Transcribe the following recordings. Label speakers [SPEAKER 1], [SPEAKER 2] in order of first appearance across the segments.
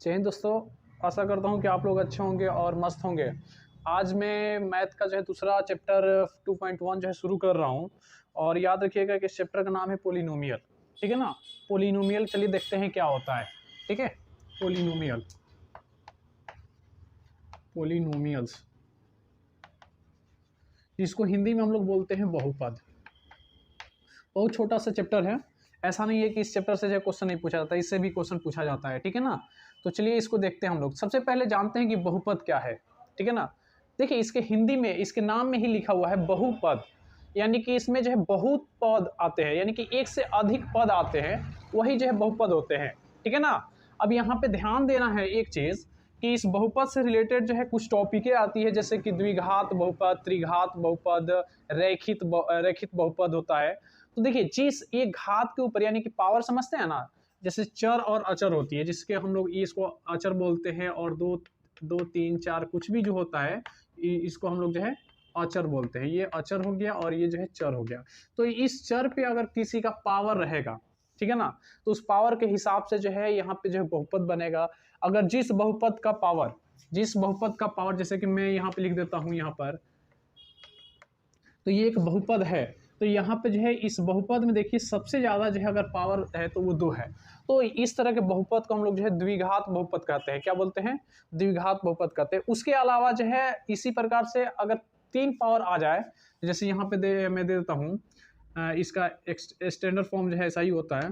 [SPEAKER 1] जय हिंद दोस्तों। आशा करता हूँ कि आप लोग अच्छे होंगे और मस्त होंगे। आज मैं मैथ का जो है दूसरा चैप्टर 2.1 जो है शुरू कर रहा हूँ। और याद रखिएगा कि इस चैप्टर का नाम है पोलिनोमियल। ठीक है ना। पोलिनोमियल, चलिए देखते हैं क्या होता है। ठीक है, पोलिनोमियल, पोलिनोमियल्स, जिसको हिंदी में हम लोग बोलते हैं बहुपद। बहुत छोटा सा चैप्टर है। ऐसा नहीं है कि इस चैप्टर से जो क्वेश्चन नहीं पूछा जाता, इससे भी क्वेश्चन पूछा जाता है। ठीक है ना। तो चलिए इसको देखते हैं हम लोग। सबसे पहले जानते हैं कि बहुपद क्या है। ठीक है ना। देखिए इसके हिंदी में, इसके नाम में ही लिखा हुआ है बहुपद, यानी कि इसमें जो है बहुत पद आते हैं, यानी कि एक से अधिक पद आते हैं, वही जो है बहुपद होते हैं। ठीक है ना। अब यहाँ पे ध्यान देना है एक चीज़ कि इस बहुपद से रिलेटेड जो है कुछ टॉपिकें आती है, जैसे कि द्विघात बहुपद, त्रिघात बहुपद, रैखिक बहुपद होता है। तो देखिए जिस एक घात के ऊपर, यानी कि पावर समझते हैं ना, जैसे चर और अचर होती है, जिसके हम लोग इसको अचर बोलते हैं, और दो दो तीन चार कुछ भी जो होता है इसको हम लोग जो है अचर बोलते हैं। ये अचर हो गया और ये जो है चर हो गया। तो इस चर पे अगर किसी का पावर रहेगा, ठीक है ना, तो उस पावर के हिसाब से जो है यहाँ पे जो है बहुपद बनेगा। अगर जिस बहुपद का पावर, जैसे कि मैं यहाँ पे लिख देता हूँ यहाँ पर, तो ये एक बहुपद है। तो यहाँ पे जो है इस बहुपद में देखिए सबसे ज़्यादा जो है अगर पावर है तो वो 2 है। तो इस तरह के बहुपद को हम लोग जो है द्विघात बहुपद कहते हैं। क्या बोलते हैं? द्विघात बहुपद कहते हैं। उसके अलावा जो है इसी प्रकार से अगर 3 पावर आ जाए, जैसे यहाँ पे मैं दे देता हूँ, इसका स्टैंडर्ड फॉर्म जो है ऐसा ही होता है।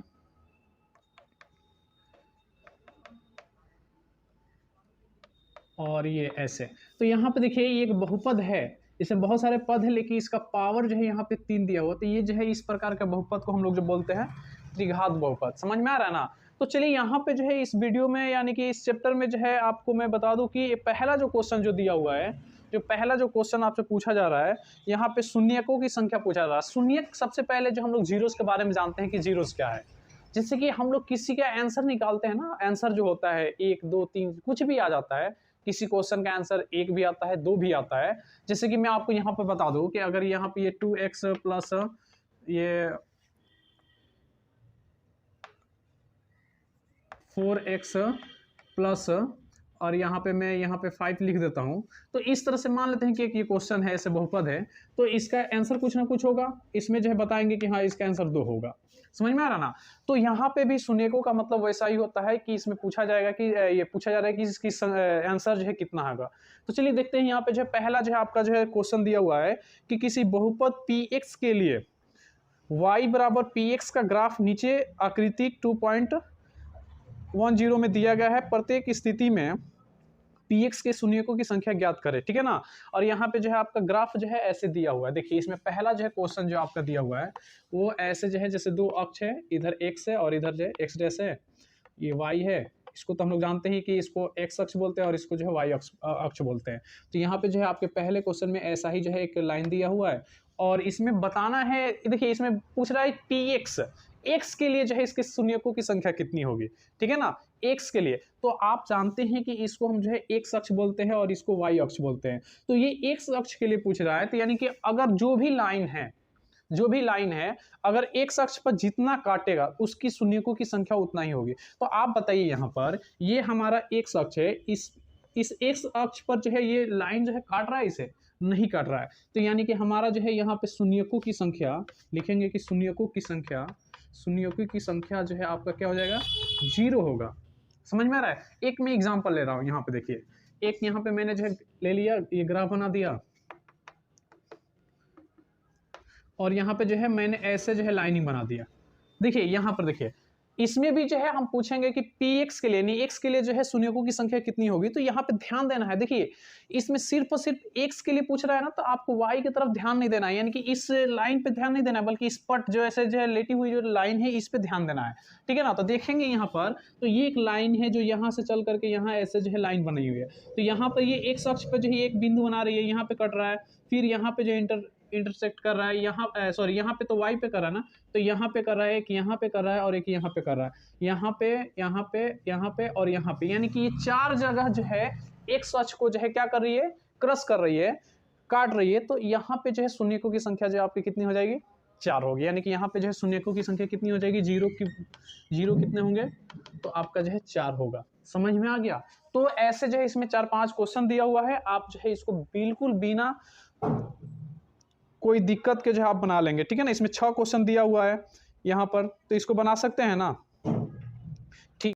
[SPEAKER 1] और ये ऐसे, तो यहाँ पे देखिए ये एक बहुपद है, इसमें बहुत सारे पद है, लेकिन इसका पावर जो है यहाँ पे 3 दिया हुआ। तो ये जो है इस प्रकार के बहुपद को हम लोग जो बोलते हैं त्रिघात बहुपद। समझ में आ रहा है ना। तो चलिए यहाँ पे जो है इस वीडियो में, यानी कि इस चैप्टर में जो है आपको मैं बता दूं कि पहला जो क्वेश्चन जो दिया हुआ है, पहला जो क्वेश्चन आपसे पूछा जा रहा है, यहाँ पे शून्यकों की संख्या पूछा जा रहा है। शून्यक, सबसे पहले जो हम लोग जीरोस के बारे में जानते हैं कि जीरोस क्या है। जैसे कि हम लोग किसी का आंसर निकालते हैं ना, आंसर जो होता है 1 2 3 कुछ भी आ जाता है। किसी क्वेश्चन का आंसर 1 भी आता है, 2 भी आता है। जैसे कि मैं आपको यहाँ पर बता दूं कि अगर यहाँ पे ये 2x प्लस ये 4x प्लस, और यहाँ पे मैं यहाँ पे 5 लिख देता हूँ। तो इस तरह से मान लेते हैं कि एक ये क्वेश्चन है, ऐसे बहुपद है, तो इसका आंसर कुछ ना कुछ होगा। इसमें जो है बताएंगे कि हाँ इसका आंसर 2 होगा। समझ में आ रहा ना। तो यहाँ पे भी शून्यकों का मतलब वैसा ही होता है कि इसमें पूछा जाएगा कि ये पूछा जा रहा है कि इसकी आंसर जो है कितना होगा। तो चलिए देखते हैं यहाँ पे जो है पहला जो है आपका जो है क्वेश्चन दिया हुआ है कि किसी बहुपद px के लिए y बराबर px का ग्राफ नीचे आकृति 2.10 में दिया गया है। प्रत्येक स्थिति में px के शून्यकों की संख्या ज्ञात करें। ठीक है ना। और यहाँ पे जो है आपका ग्राफ जो है ऐसे दिया हुआ है। देखिए इसमें पहला जो है क्वेश्चन जो आपका दिया हुआ है वो ऐसे जो है, जैसे 2 अक्ष है, इधर x है और इधर जो है x डैश है, ये y है। इसको तो हम लोग जानते हैं कि इसको x अक्ष बोलते हैं और इसको जो है y अक्ष बोलते हैं। तो यहाँ पे जो है आपके पहले क्वेश्चन में ऐसा ही जो है एक लाइन दिया हुआ है, और इसमें बताना है। देखिए इसमें पूछ रहा है px, x के लिए जो है इसके शून्यकों की संख्या कितनी होगी। ठीक है ना, x के लिए। तो आप जानते हैं कि इसको हम जो है x अक्ष बोलते हैं और इसको y अक्ष बोलते हैं। तो ये x अक्ष के लिए पूछ रहा है, तो यानी कि अगर जो भी लाइन है, अगर x अक्ष पर जितना काटेगा उसकी शून्यकों की संख्या उतना ही होगी। तो आप बताइए यहाँ पर ये हमारा x अक्ष है, इस x अक्ष पर जो है ये लाइन जो है काट रहा है, इसे नहीं काट रहा है। तो यानी कि हमारा जो है यहाँ पे शून्यकों की संख्या लिखेंगे कि शून्यकों की संख्या जो है आपका क्या हो जाएगा, 0 होगा। समझ में आ रहा है। एक मैं एग्जांपल ले रहा हूँ। यहाँ पे देखिए, एक यहाँ पे मैंने जो है ले लिया, ये ग्राफ बना दिया, और यहाँ पे जो है मैंने ऐसे जो है लाइनिंग बना दिया। देखिए यहाँ पर देखिए, इसमें भी जो है हम पूछेंगे कि px के लिए, नहीं x के लिए जो है शून्यकों की संख्या कितनी होगी। तो यहाँ पे ध्यान देना है। देखिए इसमें सिर्फ और सिर्फ x के लिए पूछ रहा है ना, तो आपको y की तरफ ध्यान नहीं देना है, यानी कि इस लाइन पे ध्यान नहीं देना है, बल्कि इस पट जो ऐसे जो है लेटी हुई जो लाइन है इस पे ध्यान देना है। ठीक है ना। तो देखेंगे यहाँ पर, तो ये एक लाइन है जो यहाँ से चल करके यहाँ ऐसे जो है लाइन बनी हुई है। तो यहाँ पर ये x अक्ष पर जो है एक बिंदु बना रही है, यहाँ पे कट रहा है, फिर यहाँ पे जो इंटरसेक्ट कर रहा है, यहाँ सॉरी यहाँ पे तो y पे कर रहा है ना, तो यहाँ पे कर रहा है, एक यहाँ पे कर रहा है और एक यहाँ पे कर रहा है, यहाँ पे और यहाँ पे, यानी कि ये 4 जगह जो है x अक्ष को जो है क्या कर रही है, क्रॉस कर रही है, काट रही है। तो यहाँ पे जो है शून्यकों की संख्या जो आपकी कितनी हो जाएगी, 4 हो गया, यानी कि यहाँ पे जो है शून्यकों की संख्या कितनी हो जाएगी, जीरो कितने होंगे, तो आपका जो है 4 होगा। समझ में आ गया। तो ऐसे जो है इसमें 4-5 क्वेश्चन दिया हुआ है, आप जो है इसको बिल्कुल बिना कोई दिक्कत के जो है आप बना लेंगे, ठीक है ना। इसमें 6 क्वेश्चन दिया हुआ है यहाँ पर, तो इसको बना सकते हैं ना।